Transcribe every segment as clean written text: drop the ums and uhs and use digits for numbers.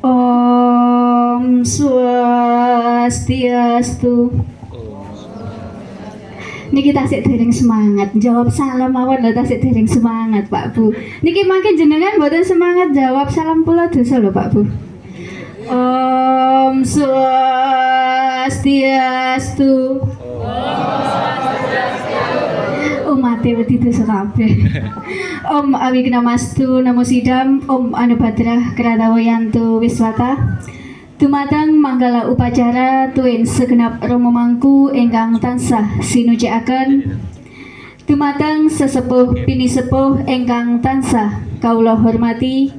Om Swastiastu. Niki tasik dereng semangat jawab salam mawon lho, tasik dereng semangat Pak Bu. Niki makin jenengan mboten semangat jawab salam kula dosa lho Pak Bu. Om Swastiastu. Mati wedi dosa kabeh. Om Awignamastu Namo Sidam. Om Anubhadrah Kratawayantu Wiswata. Dumateng manggala upacara tuwin segenap romo mangku ingkang tansah sinujakaken. Dumateng sesepuh pinisepuh ingkang tansah kawula hormati.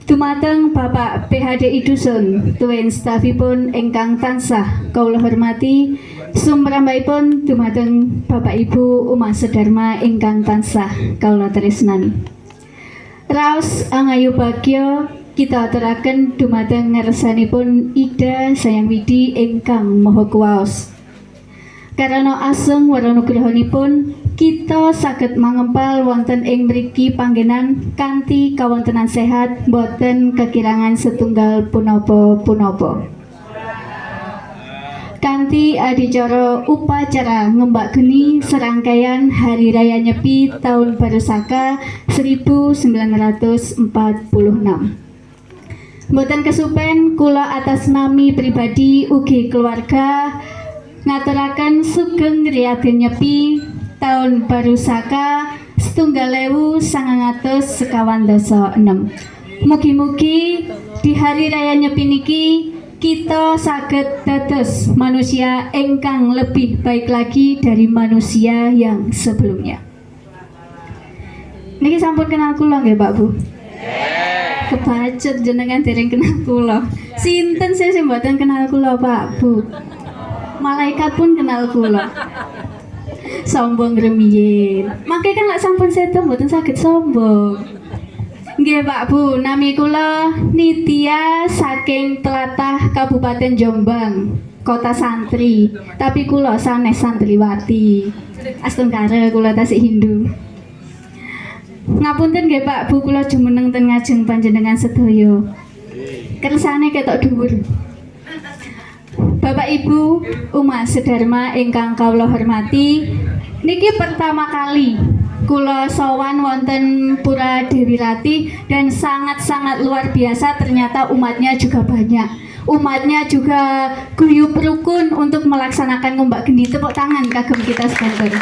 Dumateng Bapak PHDI Dusun tuwin stafipun ingkang tansah kawula hormati. Sumrambahipun dumateng Bapak Ibu Umat Sedharma ingkang tansah kawula tresnani. Raos angayu bagya kita aturaken dumateng ngarsanipun Ida Sayang Widi ingkang Maha Kuwaos. Karana asung waranugrahipun kita saged mangempal wonten ing mriki panggenan kanthi kawontenan sehat boten kekirangan setunggal punapa-punapa. Kanthi adicara upacara ngembak geni serangkaian Hari Raya Nyepi Tahun Baru Saka 1946. Mboten kesupen kula atas nami pribadi ugi keluarga ngaturaken sugeng riyadin Nyepi Tahun Baru Saka 1956. Mugi-mugi di Hari Raya Nyepi niki kita saged dados manusia ingkang lebih baik lagi dari manusia yang sebelumnya. Niki sampun kenal kula nggih Pak Bu? Kebacut jenengan dereng kenal kula. Sinten sih sing mboten kenal kula Pak Bu? Malaikat pun kenal kula. Sombong remiyin. Mangke kan lak sampun sedo mboten saged sombong. Nggih Pak Bu, nami kula Nitya saking tlatah Kabupaten Jombang, Kota Santri. Tapi kula sanes santriwati. Astungkara kula tasik Hindu. Ngapunten nggih Pak Bu, kula jumeneng ten ngajeng panjenengan sedaya. Kersane ketok dhuwur. Bapak Ibu Umat Sedharma ingkang kawula hormati, niki pertama kali kula sowan wonten Pura Dewi Ratih dan sangat-sangat luar biasa, ternyata umatnya juga banyak. Umatnya juga guyup rukun untuk melaksanakan ngembak geni. Tepuk tangan kagem kita sebentar.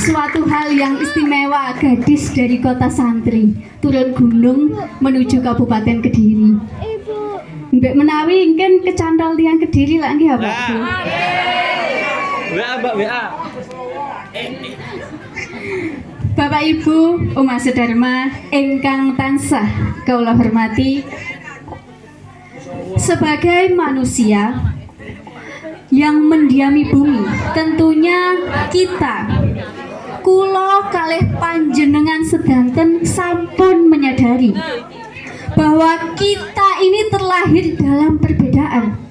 Suatu hal yang istimewa, gadis dari kota santri turun gunung menuju Kabupaten Kediri. Mbak menawi kan kecantol tiang Kediri lah nggih Pak Bu. WA Mbak WA. Bapak Ibu Umat Sedharma ingkang tansah kawula hormati, sebagai manusia yang mendiami bumi, tentunya kita kula kalih panjenengan sedanten sampun menyadari bahwa kita ini terlahir dalam perbedaan.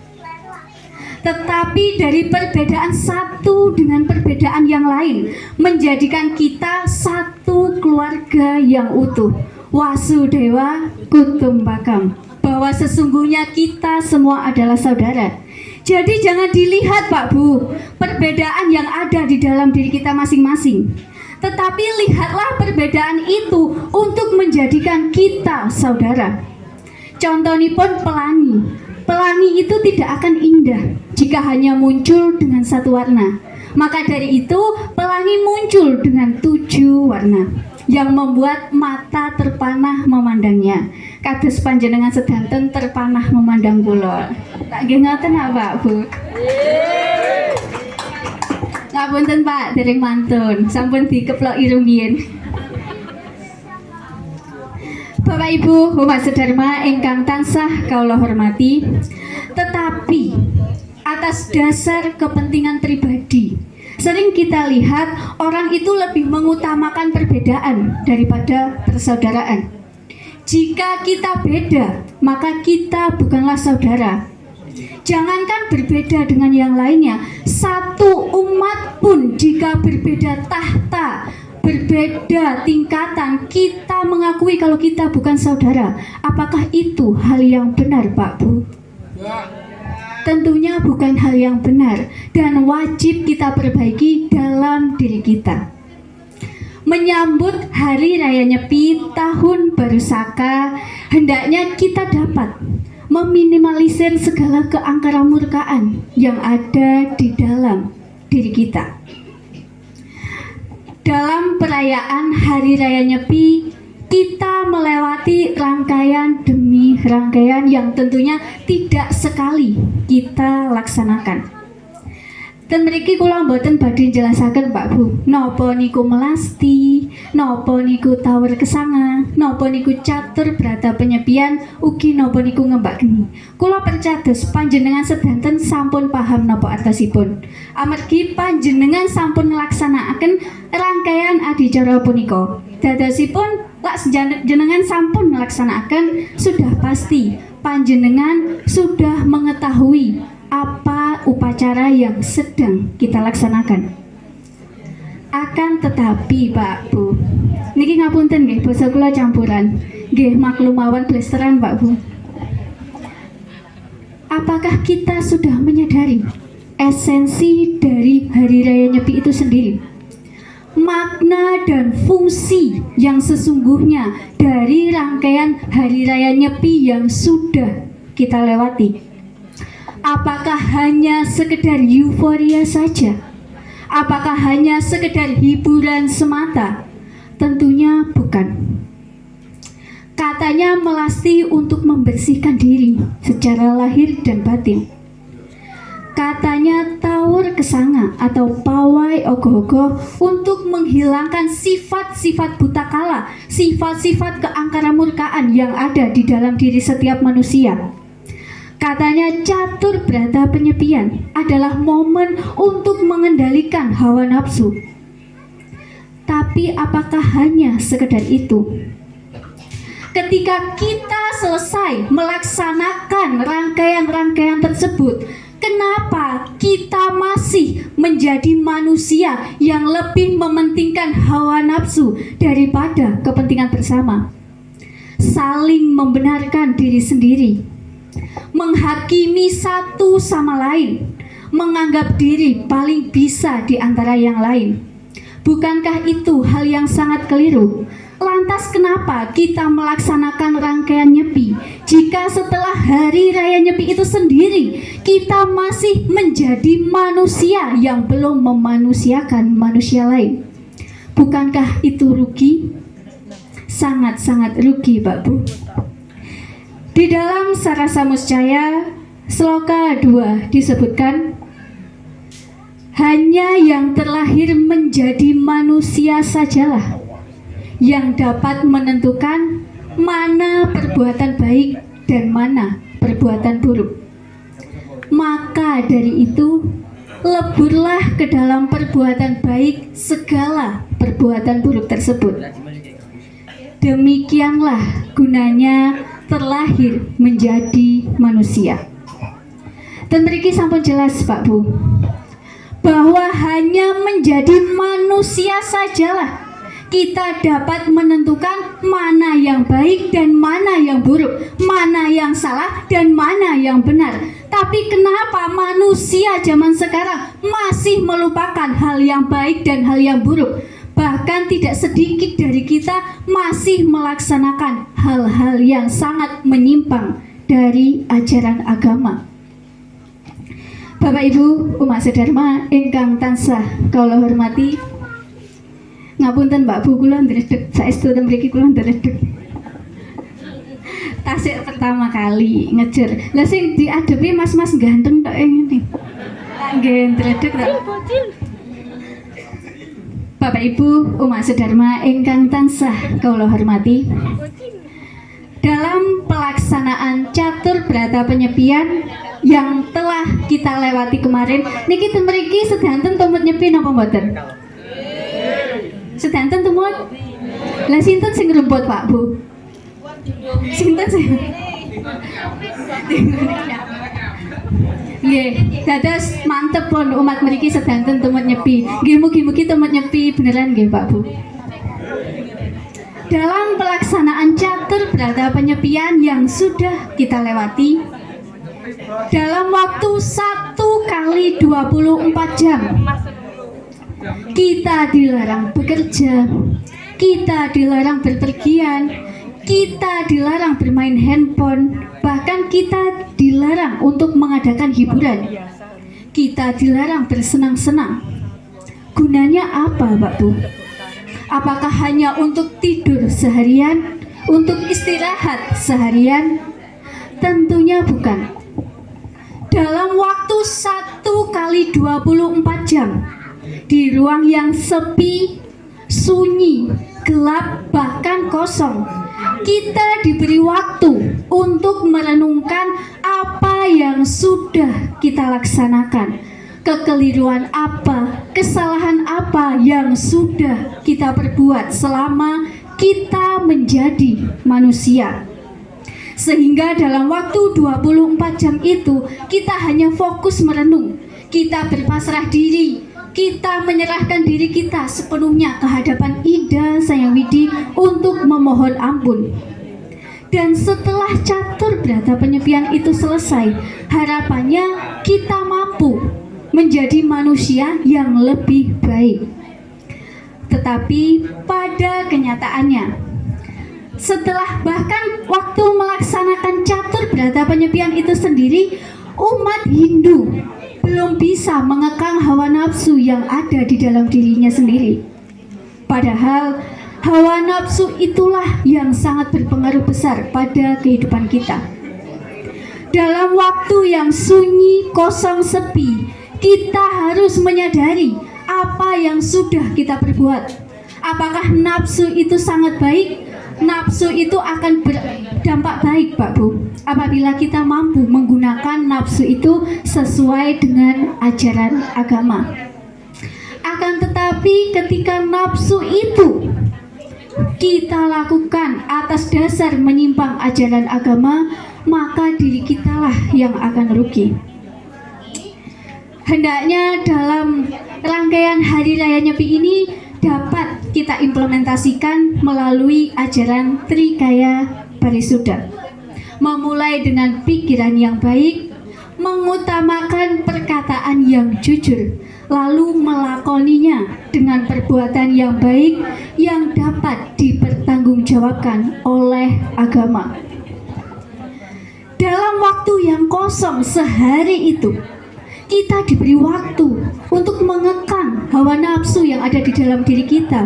Tetapi dari perbedaan satu dengan perbedaan yang lain menjadikan kita satu keluarga yang utuh. Wasudewa Kutumbakam. Bahwa sesungguhnya kita semua adalah saudara. Jadi jangan dilihat Pak Bu perbedaan yang ada di dalam diri kita masing-masing. Tetapi lihatlah perbedaan itu untuk menjadikan kita saudara. Contohipun pelangi. Pelangi itu tidak akan indah jika hanya muncul dengan satu warna. Maka dari itu pelangi muncul dengan 7 warna yang membuat mata terpanah memandangnya. Kados panjenengan sedanten terpanah memandang kula. Tak nggih ngoten Pak Bu. Ngapunten Pak, dereng mantun, sampun dikeploki rumiyin. Bapak Ibu Umat Sedharma ingkang tansah kawula hormati, tetapi atas dasar kepentingan pribadi sering kita lihat orang itu lebih mengutamakan perbedaan daripada persaudaraan. Jika kita beda, maka kita bukanlah saudara. Jangankan berbeda dengan yang lainnya, satu umat pun jika berbeda tahta, berbeda tingkatan, kita mengakui kalau kita bukan saudara. Apakah itu hal yang benar, Pak Bu? Tentunya bukan hal yang benar dan wajib kita perbaiki dalam diri kita. Menyambut Hari Raya Nyepi, Tahun Baru Saka, hendaknya kita dapat meminimalisir segala keangkaramurkaan yang ada di dalam diri kita. Dalam perayaan Hari Raya Nyepi, kita melewati rangkaian demi rangkaian yang tentunya tidak sekali kita laksanakan. Dan mriki kula mboten badhe jelasaken Pak Bu, napa niku melasti, napa niku tawur kesanga, napa niku catur brata penyepian, ugi napa niku ngembak geni. Kula percados panjenengan sedanten sampun paham napa artosipun. Amargi panjenengan sampun nglaksanakaken rangkaian adicara punika. Dadosipun lak jenengan sampun nglaksanakaken, sudah pasti panjenengan sudah mengetahui apa upacara yang sedang kita laksanakan. Akan tetapi Pak Bu, niki ngapunten nggih, basa kula campuran. Nggih maklum mawon blesteran Pak Bu. Apakah kita sudah menyadari esensi dari Hari Raya Nyepi itu sendiri? Makna dan fungsi yang sesungguhnya dari rangkaian Hari Raya Nyepi yang sudah kita lewati. Apakah hanya sekedar euforia saja? Apakah hanya sekedar hiburan semata? Tentunya bukan. Katanya melasti untuk membersihkan diri secara lahir dan batin. Katanya tawur kesanga atau pawai ogoh-ogoh untuk menghilangkan sifat-sifat buta kala, sifat-sifat keangkaramurkaan yang ada di dalam diri setiap manusia. Katanya catur brata penyepian adalah momen untuk mengendalikan hawa nafsu. Tapi apakah hanya sekedar itu? Ketika kita selesai melaksanakan rangkaian-rangkaian tersebut, kenapa kita masih menjadi manusia yang lebih mementingkan hawa nafsu daripada kepentingan bersama? Saling membenarkan diri sendiri, menghakimi satu sama lain, menganggap diri paling bisa di antara yang lain. Bukankah itu hal yang sangat keliru? Lantas kenapa kita melaksanakan rangkaian Nyepi jika setelah Hari Raya Nyepi itu sendiri kita masih menjadi manusia yang belum memanusiakan manusia lain? Bukankah itu rugi? Sangat-sangat rugi, Pak Bu. Di dalam Sarasa Muscaya Sloka 2 disebutkan, hanya yang terlahir menjadi manusia sajalah yang dapat menentukan mana perbuatan baik dan mana perbuatan buruk. Maka dari itu, leburlah ke dalam perbuatan baik segala perbuatan buruk tersebut. Demikianlah gunanya terlahir menjadi manusia. Dan mriki sampun jelas Pak Bu, bahwa hanya menjadi manusia sajalah kita dapat menentukan mana yang baik dan mana yang buruk, mana yang salah dan mana yang benar. Tapi kenapa manusia zaman sekarang masih melupakan hal yang baik dan hal yang buruk? Bahkan tidak sedikit dari kita masih melaksanakan hal-hal yang sangat menyimpang dari ajaran agama. Bapak Ibu umat sedharma ingkang tansah kula hormati, ngapunten Mbak Bu, kula ndredeg saestu ten mriki, kula ndredeg. Tasik pertama kali ngejer. Lah sing diadepi mas-mas ganteng tok ngene. Nggih ndredeg tok. Bapak Ibu umat sedharma ingkang tansah kula hormati, dalam pelaksanaan catur brata penyepian yang telah kita lewati kemarin niki ten mriki sedanten tumut nyepi napa mboten? Sedanten tumut. Lah sinten sing ngrumput Pak Bu? Sinten sing? Nggih, dados mantep pun umat mriki sedanten tumut nyepi. Nggih mugi-mugi tumut nyepi beneran nggih Pak Bu. dalam pelaksanaan catur berata penyepian yang sudah kita lewati, dalam waktu 1 kali 24 jam, kita dilarang bekerja, kita dilarang berpergian, kita dilarang bermain handphone, bahkan kita dilarang untuk mengadakan hiburan. Kita dilarang bersenang-senang. Gunanya apa, Pak Bu? Apakah hanya untuk tidur seharian, untuk istirahat seharian? Tentunya bukan. Dalam waktu 1 kali 24 jam, di ruang yang sepi, sunyi, gelap, bahkan kosong, kita diberi waktu untuk merenungkan apa yang sudah kita laksanakan, kekeliruan apa, kesalahan apa yang sudah kita perbuat selama kita menjadi manusia. Sehingga dalam waktu 24 jam itu kita hanya fokus merenung, kita berpasrah diri, kita menyerahkan diri kita sepenuhnya ke hadapan Ida Sang Hyang Widi untuk memohon ampun. Dan setelah catur berata penyepian itu selesai, harapannya kita mampu menjadi manusia yang lebih baik. Tetapi pada kenyataannya, setelah bahkan waktu melaksanakan catur berata penyepian itu sendiri, umat Hindu belum bisa mengekang hawa nafsu yang ada di dalam dirinya sendiri. Padahal hawa nafsu itulah yang sangat berpengaruh besar pada kehidupan kita. Dalam waktu yang sunyi, kosong, sepi, kita harus menyadari apa yang sudah kita perbuat. Apakah nafsu itu sangat baik? Nafsu itu akan berdampak baik, Pak Bu, apabila kita mampu menggunakan nafsu itu sesuai dengan ajaran agama. Akan tetapi ketika nafsu itu kita lakukan atas dasar menyimpang ajaran agama, maka diri kitalah yang akan rugi. Hendaknya dalam rangkaian Hari Raya Nyepi ini dapat kita implementasikan melalui ajaran Trikaya Parisuddha. Memulai dengan pikiran yang baik, mengutamakan perkataan yang jujur, lalu melakoninya dengan perbuatan yang baik yang dapat dipertanggungjawabkan oleh agama. Dalam waktu yang kosong sehari itu, kita diberi waktu untuk mengekang hawa nafsu yang ada di dalam diri kita.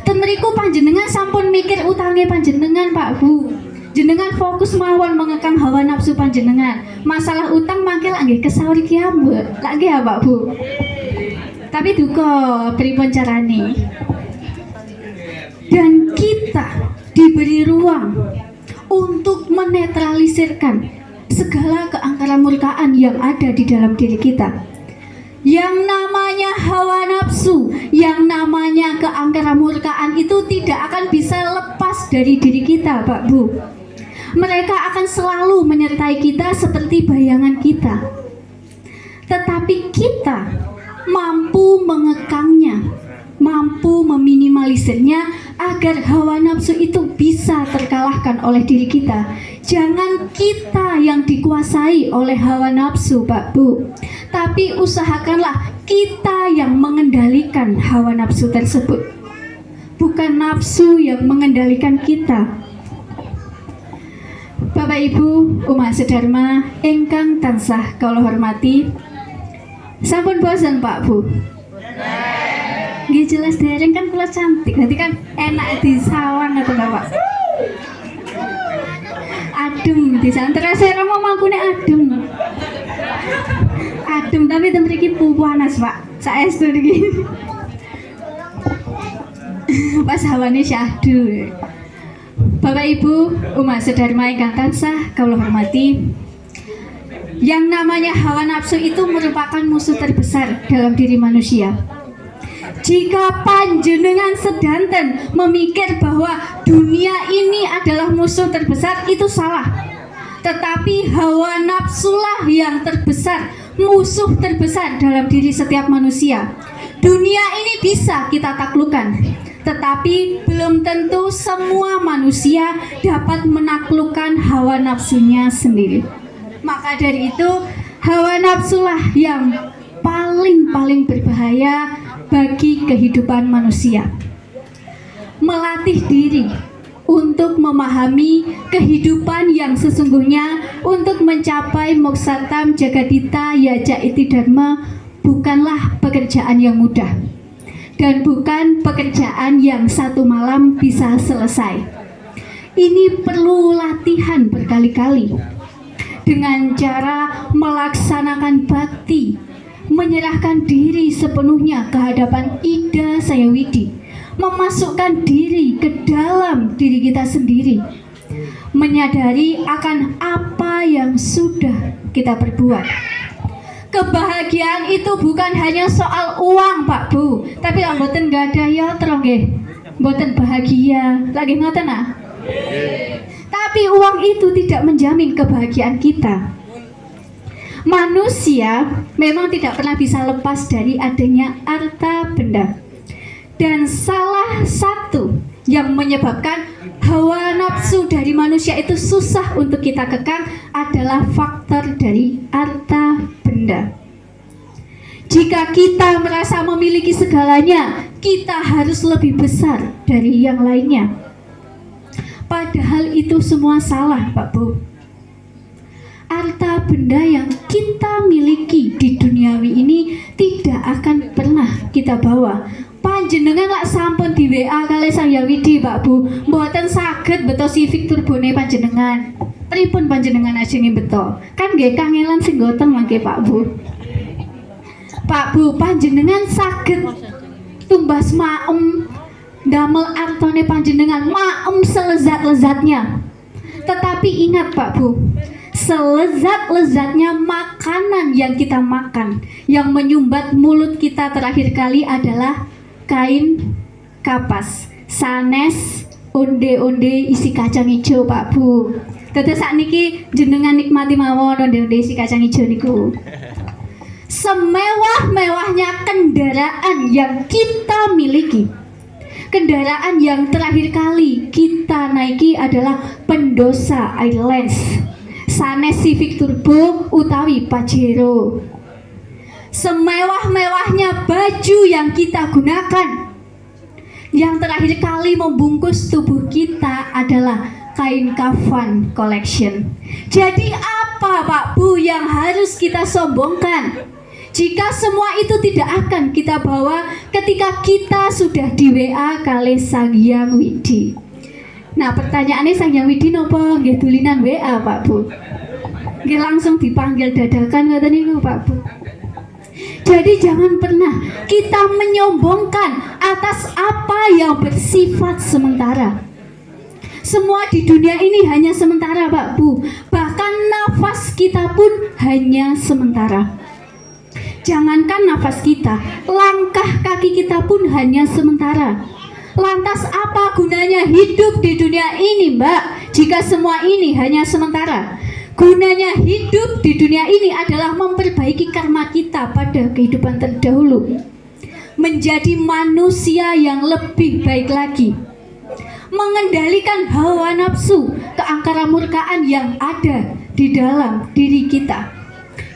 Dan mriku panjenengan sampun mikir utangnya panjenengan, Pak Bu. Jenengan fokus mawon mengekang hawa nafsu panjenengan. Masalah utang mangke lak nggih kesaur iki ambek. Lak nggih ya, Pak Bu. Tapi duka pripun carane? Dan kita diberi ruang untuk menetralisirkan segala keangkaran murkaan yang ada di dalam diri kita. Yang namanya hawa nafsu, yang namanya keangkaran murkaan itu tidak akan bisa lepas dari diri kita, Pak Bu. Mereka akan selalu menyertai kita seperti bayangan kita. Tetapi kita mampu mengekangnya, mampu meminimalisirnya agar hawa nafsu itu bisa terkalahkan oleh diri kita. Jangan kita yang dikuasai oleh hawa nafsu, Pak Bu, tapi usahakanlah kita yang mengendalikan hawa nafsu tersebut, bukan nafsu yang mengendalikan kita. Bapak Ibu umat sedharma ingkang tansah kula hormati, sampun bosan Pak Bu? Nggih jelas dereng kan kula cantik, nanti kan enak disawang atau Bapak? Adem disantara saya mau mangkune adem. Adem tapi mriki panas, Pak. Saestu niki. Pas hawane syahdu. Bapak Ibu umat sedharma ingkang tansah kula hormati, yang namanya hawa nafsu itu merupakan musuh terbesar dalam diri manusia. Jika panjenengan sedanten memikir bahwa dunia ini adalah musuh terbesar, itu salah. Tetapi hawa nafsulah yang terbesar, musuh terbesar dalam diri setiap manusia. Dunia ini bisa kita taklukkan, Tetapi belum tentu semua manusia dapat menaklukkan hawa nafsunya sendiri. Maka dari itu, hawa nafsulah yang paling berbahaya bagi kehidupan manusia. Melatih diri untuk memahami kehidupan yang sesungguhnya, untuk mencapai moksatam jagadita yaja iti dharma, bukanlah pekerjaan yang mudah dan bukan pekerjaan yang satu malam bisa selesai. Ini perlu latihan berkali-kali dengan cara melaksanakan bakti, menyerahkan diri sepenuhnya ke hadapan Ida Sayawidi, memasukkan diri ke dalam diri kita sendiri, menyadari akan apa yang sudah kita perbuat. Kebahagiaan itu bukan hanya soal uang, Pak Bu, tapi lah mboten gak ada ya terus nggih. Mboten bahagia, lagi ngoten ah. Tapi uang itu tidak menjamin kebahagiaan kita. Manusia memang tidak pernah bisa lepas dari adanya harta benda. Dan salah satu yang menyebabkan hawa nafsu dari manusia itu susah untuk kita kekang adalah faktor dari harta benda. Jika kita merasa memiliki segalanya, kita harus lebih besar dari yang lainnya. Padahal itu semua salah, Pak Bu. Harta benda yang kita miliki di duniawi ini tidak akan pernah kita bawa. Panjenengan lak sampun di WA kali Sang Yawidi, Pak Bu, mboten saged beto Civic turbone panjenengan. Pripun panjenengan ajenge beto? Kan nggih kangelan sing gotong mangke, Pak Bu. Pak Bu, panjenengan saged tumbas maem damel artone panjenengan maem selezat-lezatnya. Tetapi ingat, Pak Bu, selezat-lezatnya makanan yang kita makan, yang menyumbat mulut kita terakhir kali adalah kain kapas, sanes, onde-onde isi kacang hijau, Pak Bu. Dados sakniki jenengan nikmati mawon onde-onde isi kacang hijau niku. Semewah-mewahnya kendaraan yang kita miliki, kendaraan yang terakhir kali kita naiki adalah Pendosa Airlines, sanes Civic Turbo utawi Pajero. Semewah-mewahnya baju yang kita gunakan, yang terakhir kali membungkus tubuh kita adalah kain kafan collection. Jadi apa, Pak Bu, yang harus kita sombongkan jika semua itu tidak akan kita bawa ketika kita sudah di WA kali Sang Hyang Widi? Nah, pertanyaannya Sang Hyang Widi nopo nggih dulinan WA, Pak Bu? Nggih langsung dipanggil dadakan ngoten niku, Pak Bu. Jadi jangan pernah kita menyombongkan atas apa yang bersifat sementara. Semua di dunia ini hanya sementara, Pak Bu. Bahkan nafas kita pun hanya sementara. Jangankan nafas kita, langkah kaki kita pun hanya sementara. Lantas apa gunanya hidup di dunia ini, Mbak, jika semua ini hanya sementara? Gunanya hidup di dunia ini adalah memperbaiki karma kita pada kehidupan terdahulu, menjadi manusia yang lebih baik lagi, mengendalikan hawa nafsu, keangkara murkaan yang ada di dalam diri kita.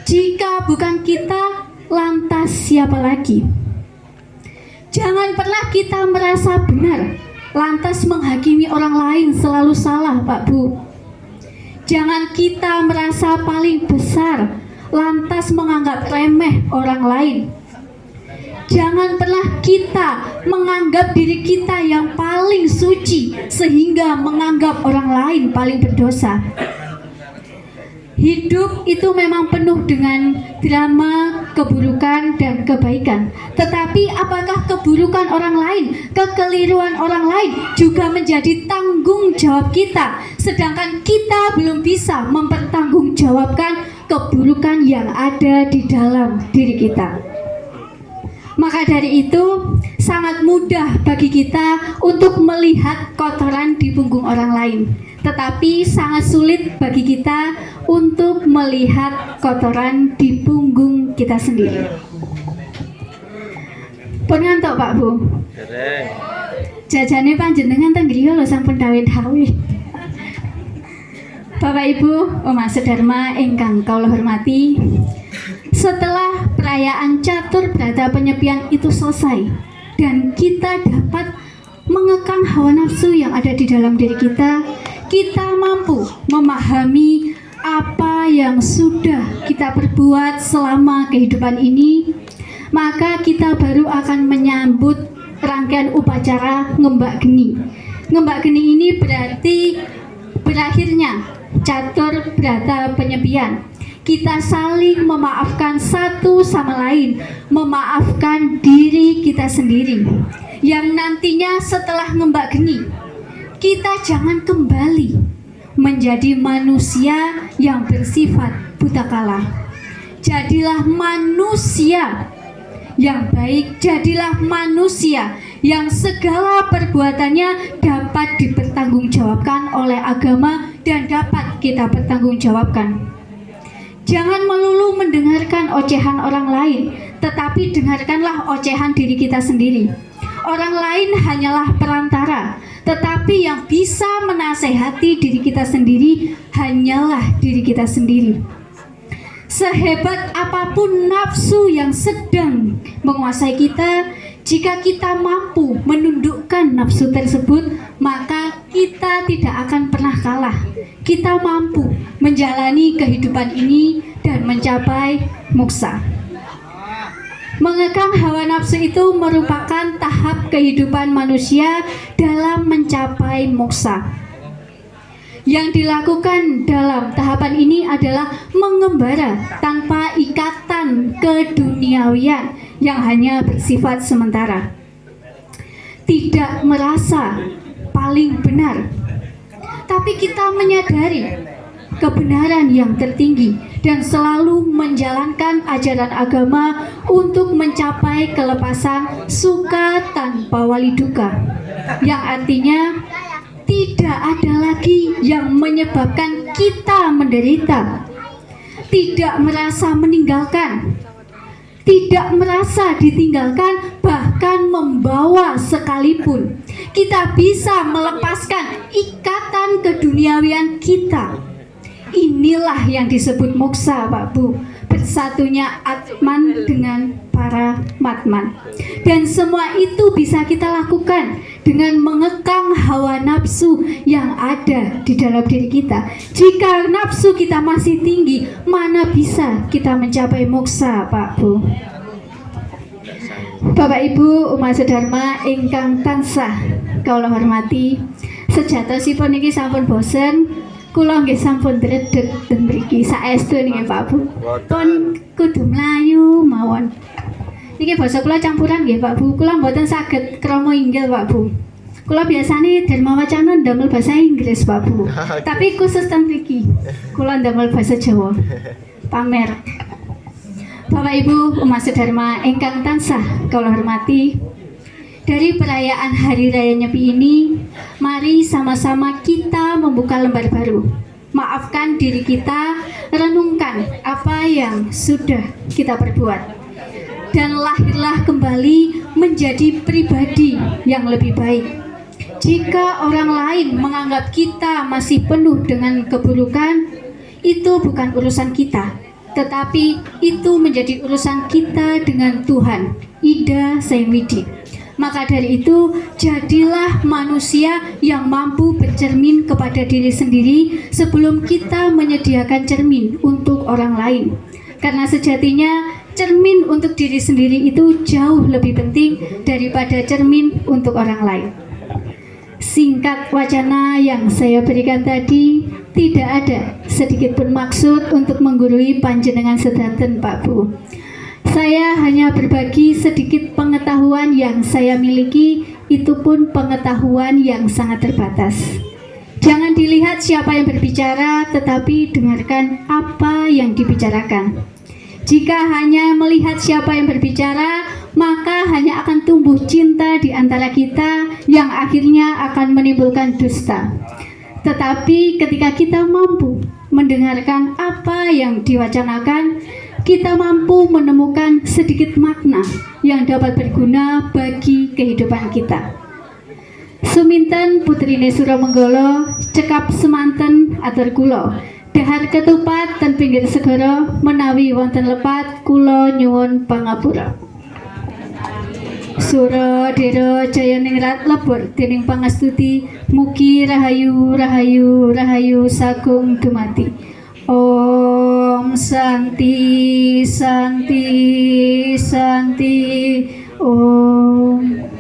Jika bukan kita, lantas siapa lagi? Jangan pernah kita merasa benar, lantas menghakimi orang lain selalu salah, Pak Bu. Jangan kita merasa paling besar, lantas menganggap remeh orang lain. Jangan pernah kita menganggap diri kita yang paling suci sehingga menganggap orang lain paling berdosa. Hidup itu memang penuh dengan drama, keburukan, dan kebaikan. Tetapi apakah keburukan orang lain, kekeliruan orang lain juga menjadi tanggung jawab kita, sedangkan kita belum bisa mempertanggungjawabkan keburukan yang ada di dalam diri kita? Maka dari itu, sangat mudah bagi kita untuk melihat kotoran di punggung orang lain, tetapi sangat sulit bagi kita untuk melihat kotoran di punggung kita sendiri. Pun ngantuk, Pak Bu? Jajane panjenengan teng griya lho sampun dawe-dawe. Bapak Ibu, umat sedharma ingkang kula hormati, setelah perayaan catur berata penyepian itu selesai dan kita dapat mengekang hawa nafsu yang ada di dalam diri kita, kita mampu memahami apa yang sudah kita perbuat selama kehidupan ini, maka kita baru akan menyambut rangkaian upacara ngembak geni. Ngembak geni ini berarti berakhirnya catur berata penyepian. Kita saling memaafkan satu sama lain, memaafkan diri kita sendiri. Yang nantinya setelah ngembak geni, kita jangan kembali menjadi manusia yang bersifat buta kala. Jadilah manusia yang baik, jadilah manusia yang segala perbuatannya dapat dipertanggungjawabkan oleh agama dan dapat kita pertanggungjawabkan. Jangan melulu mendengarkan ocehan orang lain, tetapi dengarkanlah ocehan diri kita sendiri. Orang lain hanyalah perantara, tetapi yang bisa menasehati diri kita sendiri hanyalah diri kita sendiri. Sehebat apapun nafsu yang sedang menguasai kita, jika kita mampu menundukkan nafsu tersebut, maka kita tidak akan pernah kalah. Kita mampu menjalani kehidupan ini dan mencapai moksa. Mengekang hawa nafsu itu merupakan tahap kehidupan manusia dalam mencapai moksa. Yang dilakukan dalam tahapan ini adalah mengembara tanpa ikatan keduniawian yang hanya bersifat sementara. Tidak merasa paling benar, tapi kita menyadari kebenaran yang tertinggi dan selalu menjalankan ajaran agama untuk mencapai kelepasan suka tanpa wali duka, yang artinya tidak ada lagi yang menyebabkan kita menderita, tidak merasa meninggalkan, tidak merasa ditinggalkan, bahkan membawa sekalipun. Kita bisa melepaskan ikatan keduniawian kita. Inilah yang disebut moksa, Pak Bu, bersatunya Atman dengan para Matman. Dan semua itu bisa kita lakukan dengan mengekang hawa nafsu yang ada di dalam diri kita. Jika nafsu kita masih tinggi, mana bisa kita mencapai moksa, Pak Bu. Bapak Ibu umat sedharma ingkang tansah kula hormati, sejatosipun niki sampun bosen, kula nggih sampun dredeg ten mriki saestu niki Pak Bu. Pun kudu mlayu mawon. Niki basa kula campuran nggih Pak Bu. Kula mboten saged krama inggil Pak Bu. Kula biasane Dharma Wacana ndamel bahasa Inggris Pak Bu. Tapi khusus ten mriki kula ndamel bahasa Jawa. Pamer. Bapak Ibu umat sedharma ingkang tansah kula hormati, dari perayaan Hari Raya Nyepi ini, mari sama-sama kita membuka lembar baru. Maafkan diri kita, renungkan apa yang sudah kita perbuat, dan lahirlah kembali menjadi pribadi yang lebih baik. Jika orang lain menganggap kita masih penuh dengan keburukan, itu bukan urusan kita, tetapi itu menjadi urusan kita dengan Tuhan. Ida Saimwidi. Maka dari itu, jadilah manusia yang mampu bercermin kepada diri sendiri sebelum kita menyediakan cermin untuk orang lain. Karena sejatinya cermin untuk diri sendiri itu jauh lebih penting daripada cermin untuk orang lain. Singkat wacana yang saya berikan tadi, tidak ada sedikit pun maksud untuk menggurui panjenengan sedanten Pak Bu. Saya hanya berbagi sedikit pengetahuan yang saya miliki, itu pun pengetahuan yang sangat terbatas. Jangan dilihat siapa yang berbicara, tetapi dengarkan apa yang dibicarakan. Jika hanya melihat siapa yang berbicara, maka hanya akan tumbuh cinta di antara kita yang akhirnya akan menimbulkan dusta. Tetapi ketika kita mampu mendengarkan apa yang diwacanakan, kita mampu menemukan sedikit makna yang dapat berguna bagi kehidupan kita. Suminten putrine Suramenggala cekap semanten atur kula. Dahar ketupat ten pinggir segara menawi wonten lepat kula nyuwun pangapura. Sura Dera Jayaningrat lebur dening pangastuti mugi rahayu rahayu rahayu sagung dumati. Om Santi Santi Santi Om.